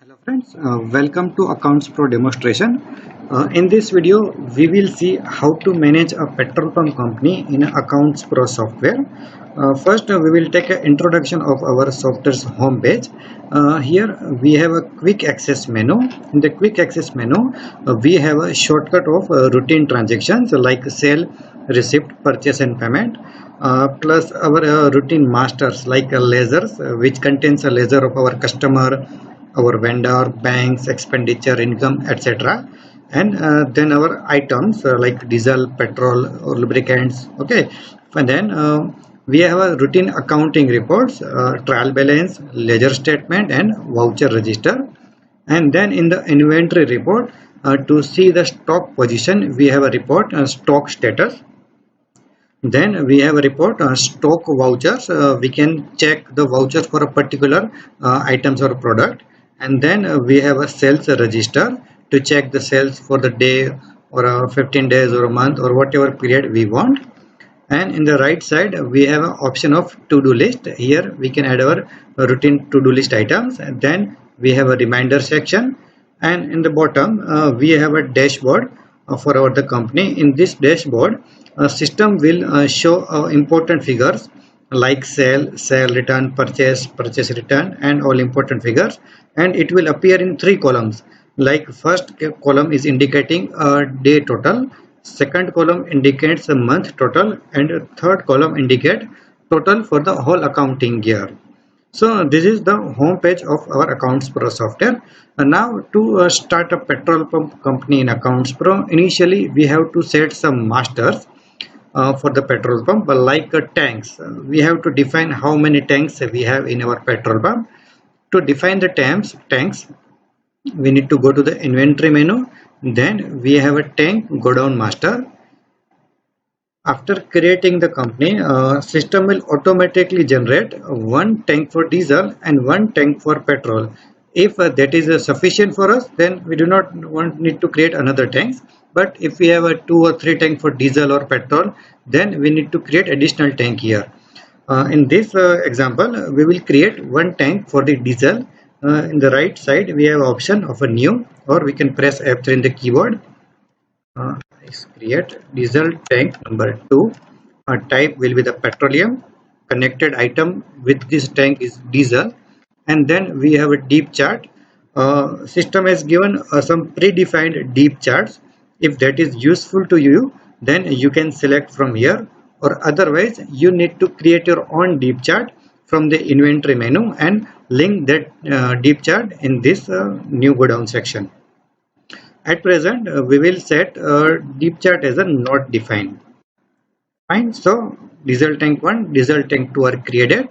Hello friends, welcome to Accounts Pro demonstration. In this video, we will see how to manage a petrol pump company in Accounts Pro software. First, we will take an introduction of our software's home page. Here we have a quick access menu. In the quick access menu, we have a shortcut of routine transactions like sale, receipt, purchase and payment. Plus our routine masters like ledgers, which contains a ledger of our customer, our vendor, banks, expenditure, income, etc. And then our items like diesel, petrol or lubricants. Okay, and then we have a routine accounting reports, trial balance, ledger statement and voucher register. And then in the inventory report, to see the stock position, we have a report stock status. Then we have a report stock vouchers. We can check the vouchers for a particular items or product. And then we have a sales register to check the sales for the day or 15 days or a month or whatever period we want. And in the right side we have an option of to-do list. Here we can add our routine to-do list items, and then we have a reminder section. And in the bottom we have a dashboard for the company. In this dashboard, system will show important figures like sale, return, purchase return and all important figures, and it will appear in three columns. Like first column is indicating a day total, second column indicates a month total, and third column indicate total for the whole accounting year. So this is the home page of our Accounts Pro software. Now to start a petrol pump company in Accounts Pro, initially we have to set some masters for the petrol pump, like tanks. We have to define how many tanks we have in our petrol pump. To define the tanks, we need to go to the inventory menu. Then we have a tank go down master. After creating the company, system will automatically generate one tank for diesel and one tank for petrol. If that is sufficient for us, then we do not need to create another tanks. But if we have a 2 or 3 tank for diesel or petrol, then we need to create additional tank here. In this example, we will create one tank for the diesel. In the right side, we have option of a new, or we can press F3 in the keyboard. Let's create diesel tank number 2. Type will be the petroleum. Connected item with this tank is diesel. And then we have a deep chart. System has given some predefined deep charts. If that is useful to you, then you can select from here, or otherwise you need to create your own deep chart from the inventory menu and link that deep chart in this new go down section. At present we will set deep chart as a not defined. Fine. So diesel tank 1, diesel tank 2 are created,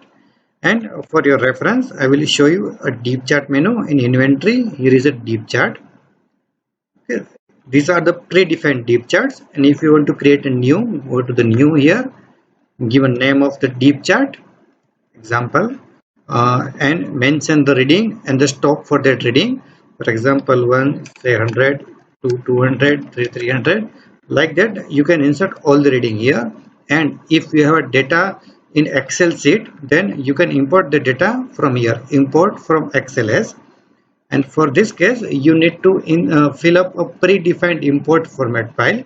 and for your reference I will show you a deep chart menu in inventory. Here is a deep chart. Okay. These are the predefined deep charts, and if you want to create a new, go to the new here, give a name of the deep chart, example, and mention the reading and the stock for that reading. For example, 1 say 100, 2 200, 3 300, like that. You can insert all the reading here, and if you have a data in Excel sheet, then you can import the data from here, import from XLS. And for this case, you need to fill up a predefined import format file,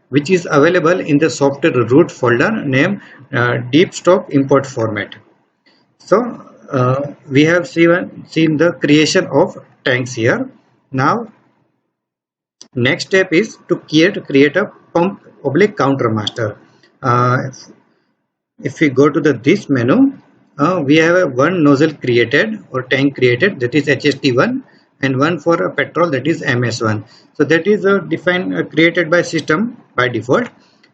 which is available in the software root folder named deep stock import format. So we have seen the creation of tanks here. Now next step is to create a pump counter master. If we go to this menu, we have one nozzle created or tank created, that is HST1, and one for a petrol, that is MS1. So that is defined created by system by default.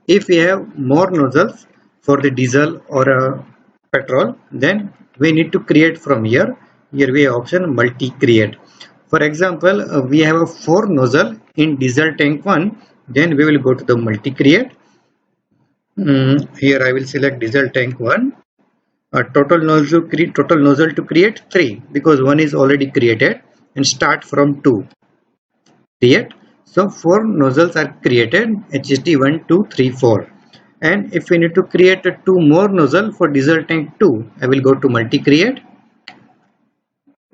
If we have more nozzles for the diesel or petrol, then we need to create from here. Here we have option multi create. For example, we have a 4 nozzle in diesel tank 1, then we will go to the multi create. Here I will select diesel tank 1. Total nozzle to create 3, because 1 is already created, and start from 2. Create. So 4 nozzles are created, HST 1 2 3 4. And if we need to create 2 more nozzle for diesel tank 2, I will go to multi create.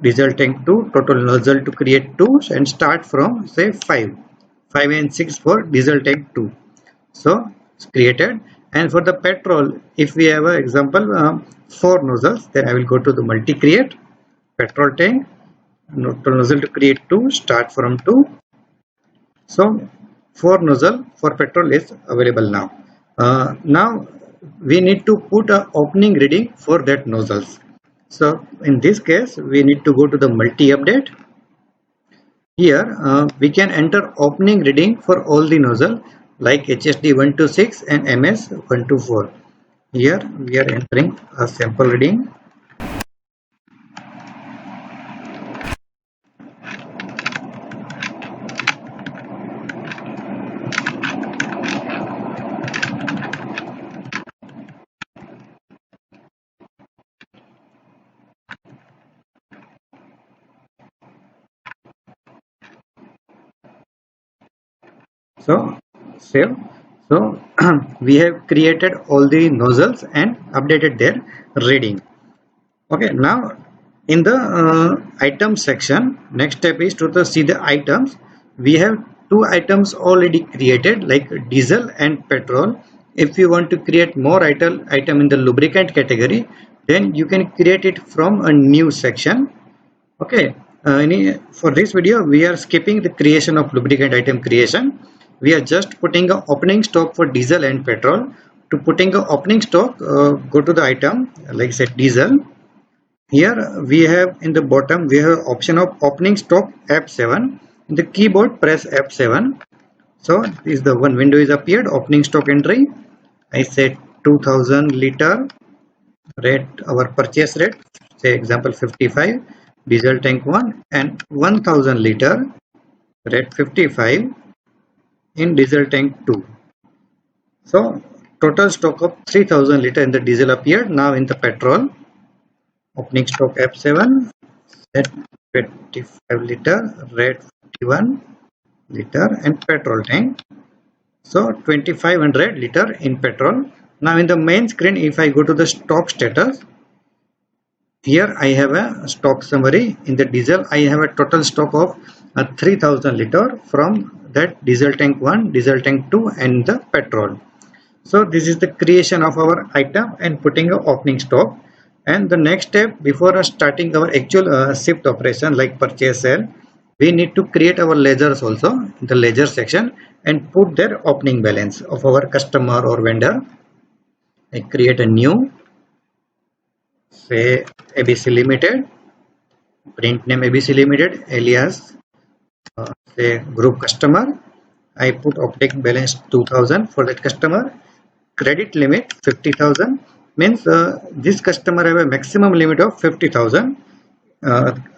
diesel tank 2, total nozzle to create 2 and start from say 5 and 6 for diesel tank 2. So it's created. And for the petrol, if we have an example 4 nozzles, then I will go to the multi create petrol tank, total nozzle to create 2, start from 2. So 4 nozzle for petrol is available now. Now we need to put a opening reading for that nozzles. So in this case we need to go to the multi update. Here we can enter opening reading for all the nozzle like HSD 126 and MS 124. Here we are entering a sample reading. So save. So we have created all the nozzles and updated their reading. Okay, now in the item section, next step is to see the items. We have 2 items already created like diesel and petrol. If you want to create more item in the lubricant category, then you can create it from a new section. Okay, for this video we are skipping the creation of lubricant item creation. We are just putting a opening stock for diesel and petrol. To putting a opening stock, go to the item like say diesel. Here we have in the bottom we have option of opening stock F7. In the keyboard press F7. So this is the one window is appeared, opening stock entry. I say 2000 liter rate, our purchase rate, say example 55, diesel tank 1, and 1000 liter rate 55 in diesel tank 2. So total stock of 3000 liter in the diesel appeared. Now in the petrol, opening stock F7, set 25 liter, rate 51 liter, and petrol tank. So 2500 liter in petrol. Now in the main screen, if I go to the stock status, here I have a stock summary. In the diesel, I have a total stock of 3000 liter from that diesel tank 1, diesel tank 2, and the petrol. So this is the creation of our item and putting a opening stock. And the next step before starting our actual shift operation like purchase sale, we need to create our ledgers also in the ledger section and put their opening balance of our customer or vendor. I create a new, say ABC Limited, print name ABC Limited, alias say group customer. I put opening balance 2000 for that customer. Credit limit 50,000 means this customer have a maximum limit of 50,000.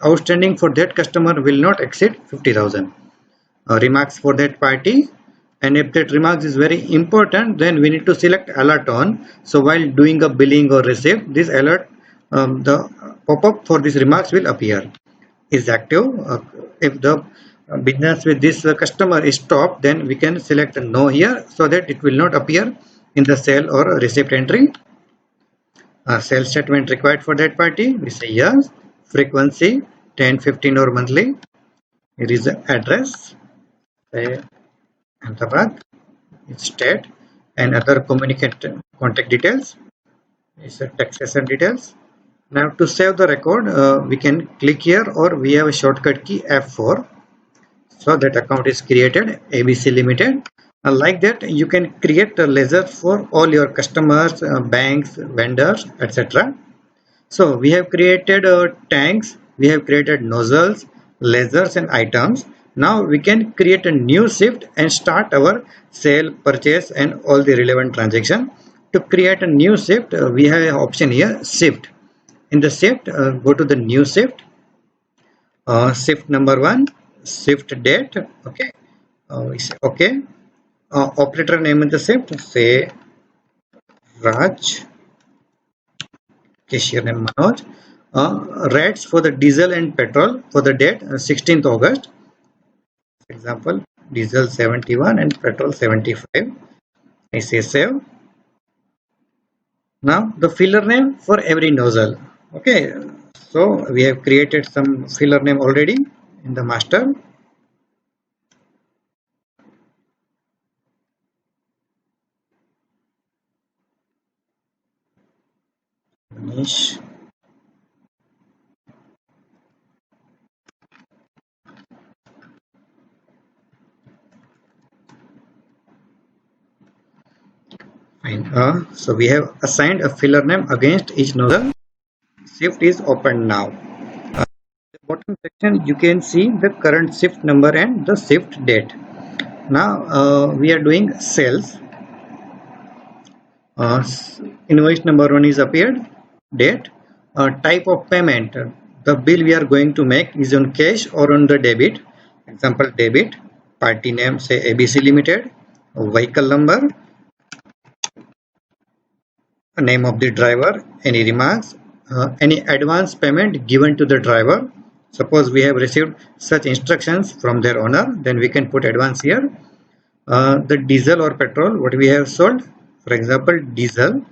Outstanding for that customer will not exceed 50,000. Remarks for that party, and if that remarks is very important, then we need to select alert on. So while doing a billing or receipt, this alert, the pop-up for these remarks will appear. Is active. If the business with this customer is stopped, then we can select no here so that it will not appear in the sale or receipt entry. Sales statement required for that party, we say yes. Frequency 10, 15 or monthly. Here is the address, say Ahmedabad, state, and other contact details. It's a taxation details. Now to save the record, we can click here, or we have a shortcut key F4. So that account is created, ABC Limited. Like that, you can create a ledger for all your customers, banks, vendors, etc. So we have created tanks, we have created nozzles, ledgers, and items. Now we can create a new shift and start our sale, purchase, and all the relevant transaction. To create a new shift, we have an option here, shift. In the shift, go to the new shift. Shift number 1, shift date. Okay, we say okay. Operator name in the shift, say Raj. Cashier name Manoj. Rates for the diesel and petrol for the date 16th August. For example, diesel 71 and petrol 75. I say save. Now the filler name for every nozzle. Okay, So we have created some filler name already in the master. Finish. Fine. So we have assigned a filler name against each nozzle. Shift is open now. The bottom section you can see the current shift number and the shift date. Now we are doing sales. Invoice number 1 is appeared. Date. Type of payment. The bill we are going to make is on cash or on the debit. Example debit. Party name say ABC Limited. Vehicle number. Name of the driver. Any remarks. Any advance payment given to the driver. Suppose we have received such instructions from their owner, then we can put advance here. The diesel or petrol what we have sold, for example diesel.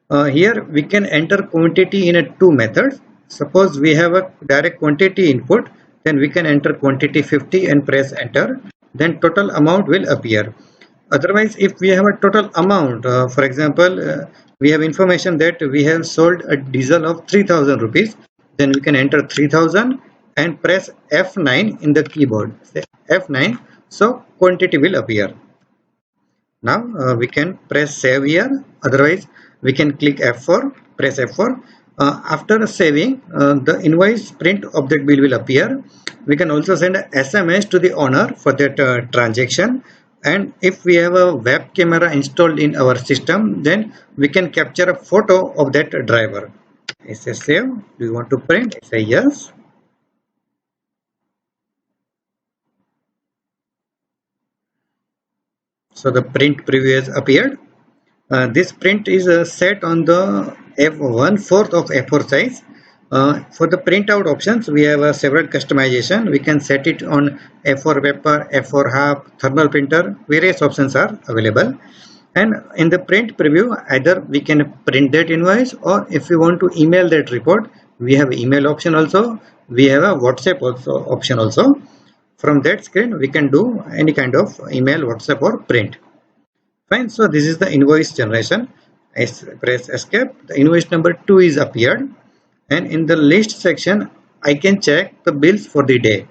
Here we can enter quantity in two methods. Suppose we have a direct quantity input, then we can enter quantity 50 and press enter, then total amount will appear. Otherwise, if we have a total amount, for example we have information that we have sold a diesel of 3000 rupees, then we can enter 3000 and press F9 in the keyboard. Say F9, so quantity will appear. Now we can press save here. Otherwise we can click F4, press F4. After saving, the invoice print of that bill will appear. We can also send a SMS to the owner for that transaction. And if we have a web camera installed in our system, then we can capture a photo of that driver. I say save. Do you want to print? I say yes. So the print preview has appeared. This print is set on the F1/4 of A4 size. For the printout options, we have several customization. We can set it on A4 paper, A4 half, thermal printer. Various options are available. And in the print preview, either we can print that invoice, or if we want to email that report, we have email option also. We have a WhatsApp also option also. From that screen, we can do any kind of email, WhatsApp, or print. Fine. So this is the invoice generation. I press escape. The invoice number 2 is appeared, and in the list section I can check the bills for the day.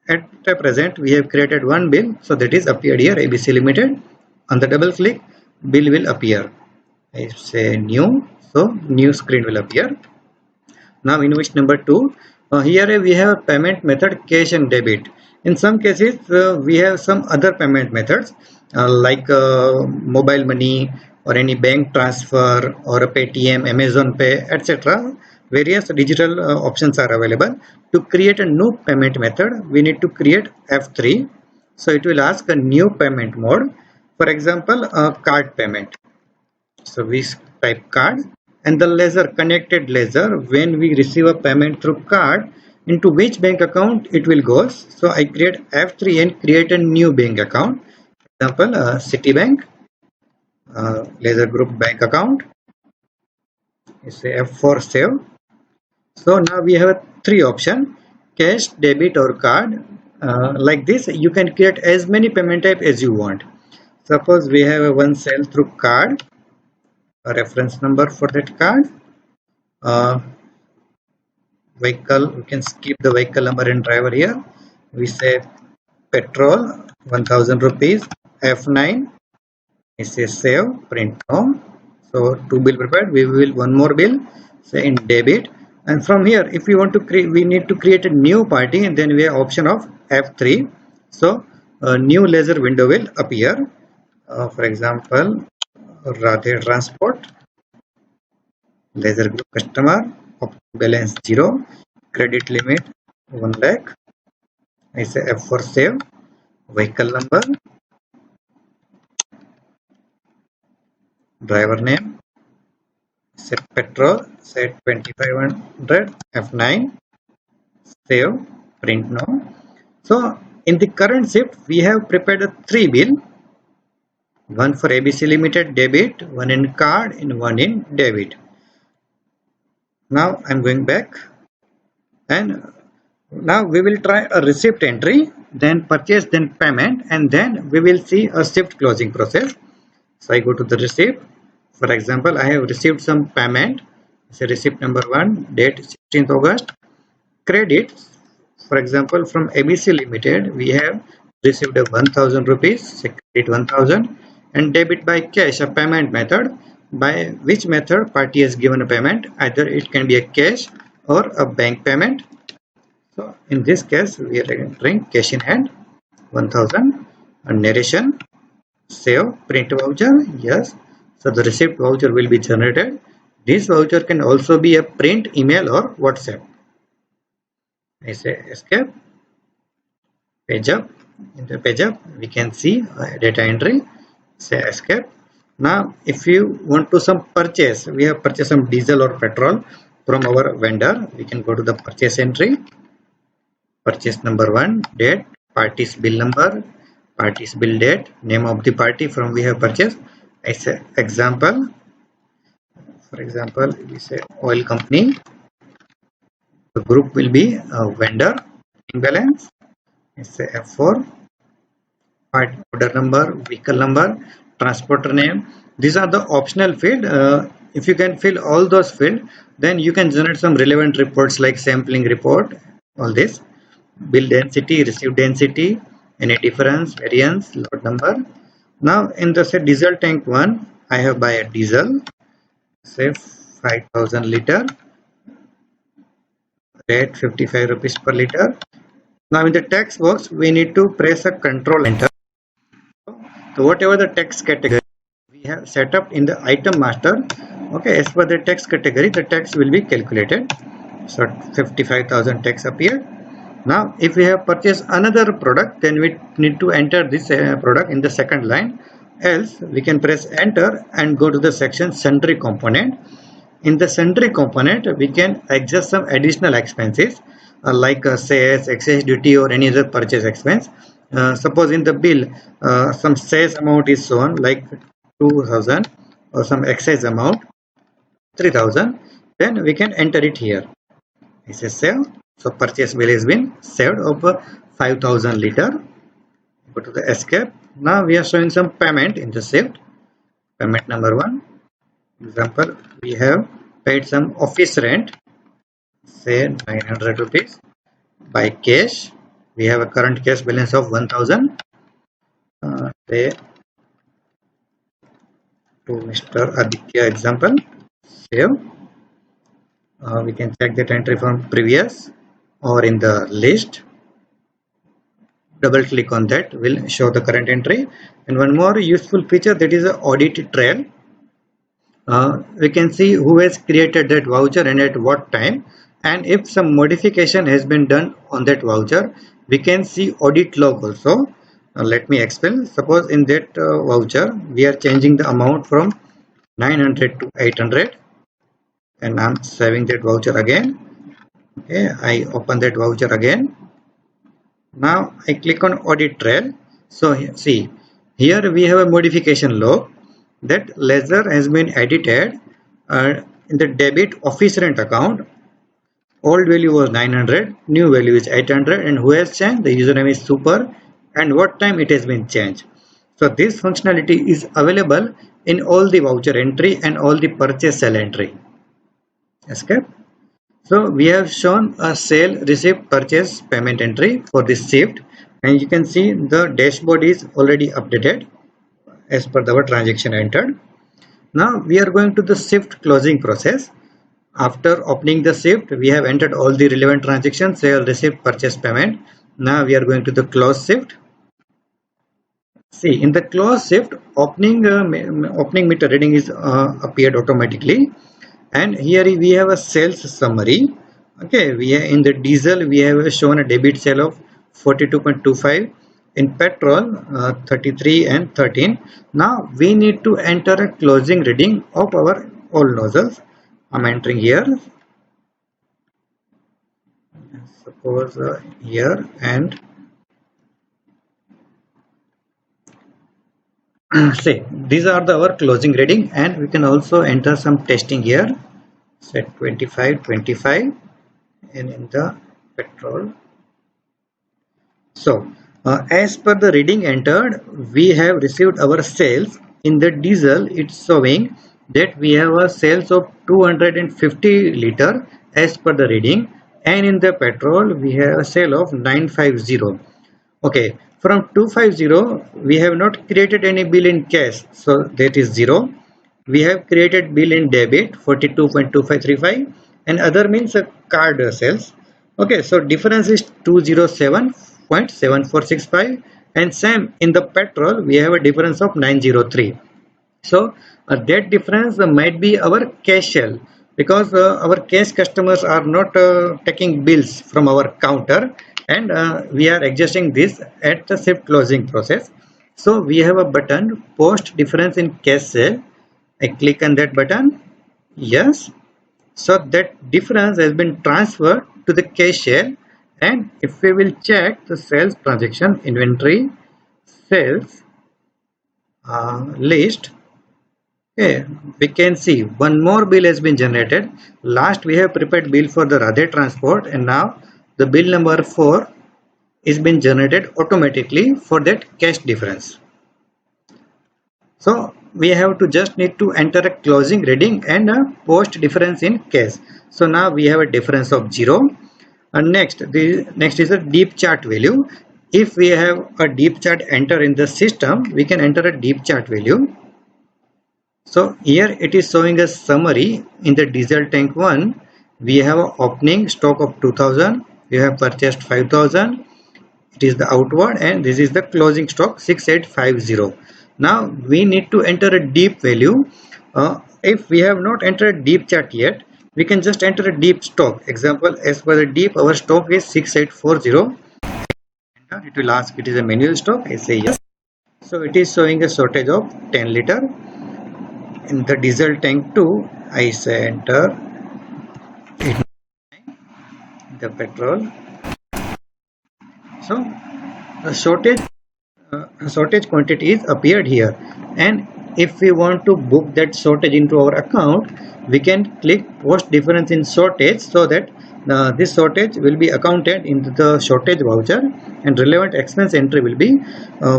At the present we have created one bill, so that is appeared here, ABC Limited. On the double click, bill will appear. I say new, so new screen will appear. Now invoice number 2. Here we have payment method cash and debit. In some cases we have some other payment methods like mobile money or any bank transfer or a Paytm, Amazon Pay, etc. Various digital options are available. To create a new payment method, we need to create F3. So it will ask a new payment mode. For example, card payment. So we type card, and the ledger, connected ledger, when we receive a payment through card, into which bank account it will go. So I create F3 and create a new bank account. Example, Citibank, Ledger Group bank account. I say F4 save. So now we have three options: cash, debit, or card. Like this, you can create as many payment type as you want. Suppose we have one sale through card, a reference number for that card. Vehicle, we can skip the vehicle number and driver here. We say petrol 1000 rupees, F9. I say save, print now. So two bill prepared. We will one more bill, say in debit. And from here, if we want to create, we need to create a new party, and then we have option of F3. So a new ledger window will appear. For example, Radhe Transport, ledger group customer, balance 0, credit limit 1 lakh. I say F4 save, vehicle number, driver name, say petrol, say 2500, F9, save, print now. So in the current shift, we have prepared a 3 bill, one for ABC Limited debit, one in card, and one in debit. Now I'm going back, and now we will try a receipt entry, then purchase, then payment, and then we will see a shift closing process. So I go to the receipt. For example, I have received some payment. Say receipt number 1, date 16th August. Credit, for example, from ABC Limited, we have received a 1000 rupees, say credit 1000, and debit by cash, a payment method, by which method party has given a payment. Either it can be a cash or a bank payment. So in this case, we are entering cash in hand 1000, a narration, save, print voucher, yes. So the receipt voucher will be generated. This voucher can also be a print, email, or WhatsApp. I say escape, page up. In the page up, we can see data entry, say escape. Now if you want to some purchase, we have purchased some diesel or petrol from our vendor. We can go to the purchase entry, purchase number 1, date, party's bill number, party's bill date, name of the party from we have purchased. I say example, for example, we say oil company. The group will be a vendor, imbalance. I say F4, part order number, vehicle number, transporter name. These are the optional field. If you can fill all those field, then you can generate some relevant reports like sampling report, all this. Bill density, received density, any difference, variance, load number. Now in the say diesel tank 1, I have buy a diesel, say 5000 liter, rate 55 rupees per liter. Now in the text box, we need to press a control enter. So whatever the text category we have set up in the item master, okay, as per the text category, the text will be calculated. So 55,000 text appeared. Now if we have purchased another product, then we need to enter this product in the second line. Else we can press enter and go to the section sundry component. In the sundry component, we can adjust some additional expenses like sales, excess duty, or any other purchase expense. Suppose in the bill, some sales amount is shown like 2000 or some excess amount 3000, then we can enter it here. This is save. So purchase bill has been saved of 5000 liter. Go to the escape. Now we are showing some payment in the shift. Payment number 1. Example, we have paid some office rent, say 900 rupees by cash. We have a current cash balance of 1000. Say to Mr. Aditya, example, save. We can check that entry from previous or in the list. Double click on that will show the current entry. And one more useful feature, that is an audit trail. We can see who has created that voucher and at what time, and if some modification has been done on that voucher, we can see audit log also. Let me explain. Suppose in that voucher we are changing the amount from 900 to 800, and I'm saving that voucher again. Okay, I open that voucher again. Now I click on audit trail. So see, here we have a modification log. That ledger has been edited in the debit office rent account. Old value was 900, new value is 800, and who has changed? The username is super, and what time it has been changed. So this functionality is available in all the voucher entry and all the purchase sale entry. Escape. So we have shown a sale, receipt, purchase, payment entry for this shift, and you can see the dashboard is already updated as per our transaction entered. Now we are going to the shift closing process. After opening the shift, we have entered all the relevant transactions, sale, receipt, purchase, payment. Now we are going to the close shift. See, in the close shift, opening meter reading is appeared automatically, and here we have a sales summary. Okay, we are in the diesel, we have shown a debit sale of 42.25. in petrol 33 and 13. Now we need to enter a closing reading of our all nozzles. I'm entering here, suppose here, and say these are our closing reading, and we can also enter some testing here. set 25 and in the petrol. So as per the reading entered, we have received our sales. In the diesel, it's showing that we have a sales of 250 liter as per the reading, and in the petrol we have a sale of 950. Okay, from 250 we have not created any bill in cash, so that is 0. We have created bill in debit 42.2535 and other means a card sales. Okay, so difference is 207.7465, and same in the petrol we have a difference of 903. So that difference might be our cash sale, because our cash customers are not taking bills from our counter, and we are adjusting this at the shift closing process. So we have a button post difference in cash sale. I click on that button. Yes, so that difference has been transferred to the cash sale, and if we will check the sales transaction inventory sales list, okay, we can see one more bill has been generated. Last we have prepared bill for the Radhe Transport, and now the bill number 4 is been generated automatically for that cash difference. So we have to just need to enter a closing reading and a post difference in cash. So now we have a difference of 0. And next is a deep chart value. If we have a deep chart enter in the system, we can enter a deep chart value. So here it is showing a summary. In the diesel tank 1, we have an opening stock of 2000. We have purchased 5000. It is the outward, and this is the closing stock 6850. Now we need to enter a deep value. If we have not entered deep chart yet, we can just enter a deep stock. Example, as per the deep, our stock is 6840. It will ask it is a manual stock. I say yes. So it is showing a shortage of 10 liter. In the diesel tank 2, I say enter 89, the petrol. So the shortage quantity is appeared here, and if we want to book that shortage into our account, we can click post difference in shortage, so that this shortage will be accounted into the shortage voucher, and relevant expense entry will be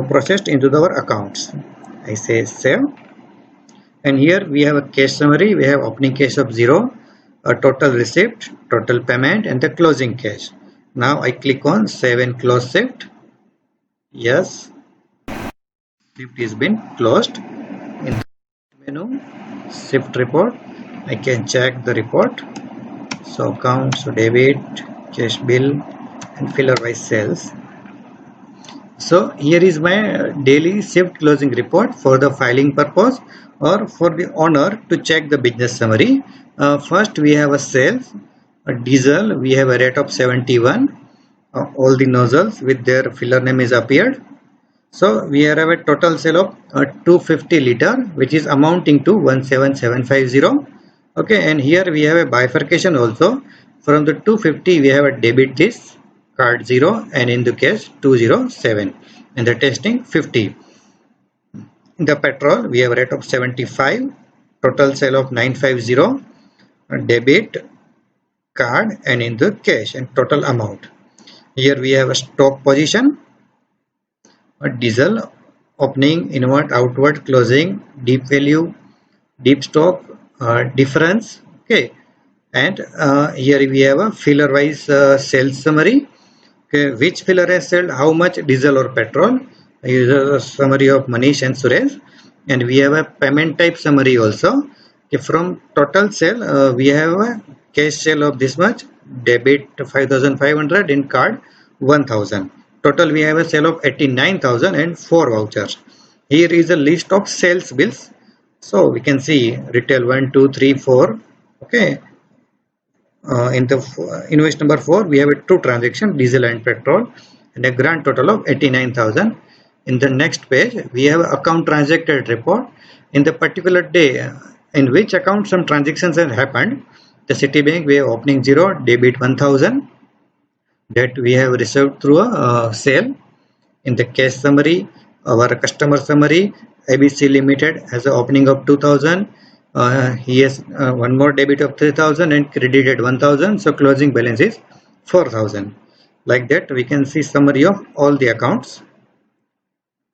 processed into our accounts. I say save, and here we have a cash summary. We have opening cash of 0, a total receipt, total payment, and the closing cash. Now I click on save and close shift. Yes, shift is been closed. In the menu, shift report, I can check the report. So accounts, debit, cash bill, and filler wise sales. So here is my daily shift closing report for the filing purpose, or for the owner to check the business summary. First we have a sales. Diesel, we have a rate of 71. All the nozzles with their filler name is appeared. So we have a total sale of 250 liter, which is amounting to 17750. Okay, and here we have a bifurcation also. From the 250 we have a debit this, card 0, and in the case 207, and the testing 50. In the petrol we have a rate of 75, total sale of 950, debit, card, and in the cash, and total amount. Here we have a stock position, a diesel, opening, inward, outward, closing, deep value, deep stock, difference. Okay, and here we have a filler wise sales summary. Okay, which filler has sold how much diesel or petrol. Here is a summary of Manish and Suresh, and we have a payment type summary also. Okay, from total sale we have a cash sale of this much, debit 5500, in card 1000. Total we have a sale of 89,000 and 4 vouchers. Here is a list of sales bills. So we can see retail 1, 2, 3, 4. Okay, in the invoice number 4 we have a 2 transaction, diesel and petrol, and a grand total of 89,000. In the next page we have account transacted report. In the particular day in which account some transactions have happened. The Citibank we have opening 0, debit 1000, that we have received through a sale. In the cash summary, our customer summary, ABC Limited has an opening of 2000, He has one more debit of 3000 and credited 1000, so closing balance is 4000. Like that we can see summary of all the accounts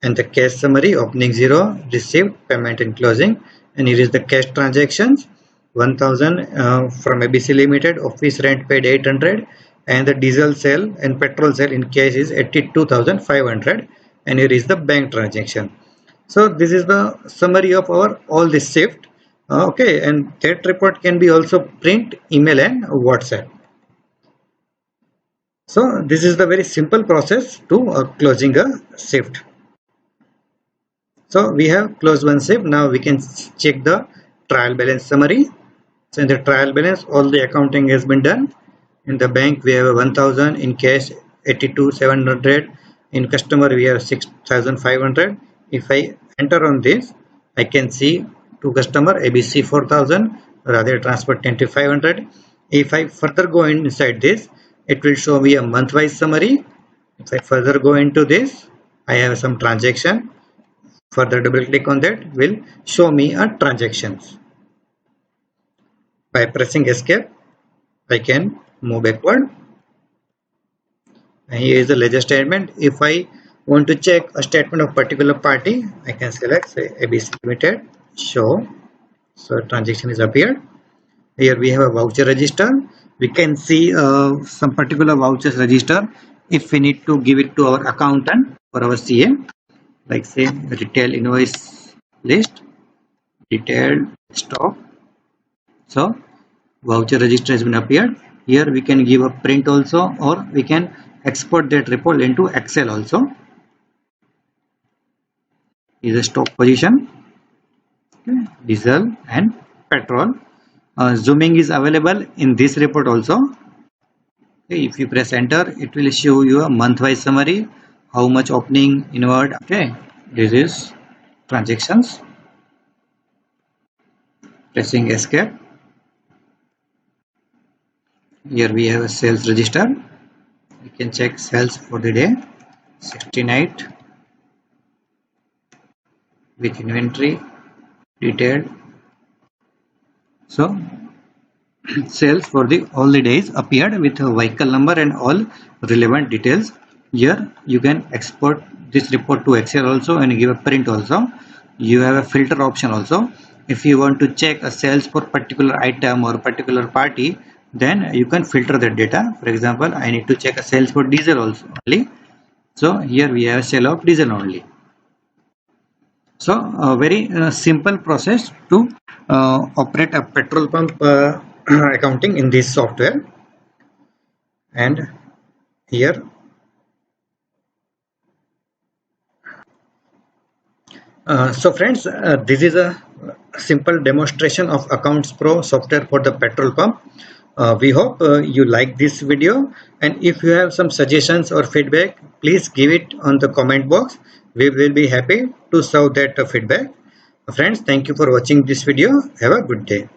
and the cash summary: opening 0, received, payment and closing. And here is the cash transactions: 1000 from ABC Limited, office rent paid 800, and the diesel sale and petrol sale in cash is 82,500. And here is the bank transaction. So this is the summary of our all this shift. Okay, and that report can be also print, email and WhatsApp. So this is the very simple process to closing a shift. So we have closed one shift. Now we can check the trial balance summary. So in the trial balance, all the accounting has been done. In the bank we have 1000, in cash 82,700, in customer we have 6,500. If I enter on this, I can see to customer ABC 4,000, rather transport 2,500. If I further go inside this, it will show me a month-wise summary. If I further go into this, I have some transaction. Further double click on that will show me a transactions. By pressing escape, I can move backward. And here is the ledger statement. If I want to check a statement of particular party, I can select say ABC Limited, show. So transaction is appeared. Here we have a voucher register. We can see some particular vouchers register if we need to give it to our accountant for our CA, like say retail invoice list, detailed stock. So voucher register has been appeared. Here we can give a print also, or we can export that report into Excel also. Is a stock position, okay, diesel and petrol. Zooming is available in this report also. Okay, if you press enter, it will show you a month-wise summary, how much opening, inward. Okay, this is transactions. Pressing escape. Here we have a sales register. We can check sales for the day, 69 with inventory, detailed. So sales for the all the days appeared with a vehicle number and all relevant details. Here you can export this report to Excel also and give a print also. You have a filter option also. If you want to check a sales for particular item or particular party, then you can filter that data. For example, I need to check a sales for diesel also only. So here we have a sale of diesel only. So a very simple process to operate a petrol pump accounting in this software. And here so friends, this is a simple demonstration of Accounts Pro software for the petrol pump. We hope you like this video, and if you have some suggestions or feedback, please give it on the comment box. We will be happy to serve that feedback. Friends, thank you for watching this video. Have a good day.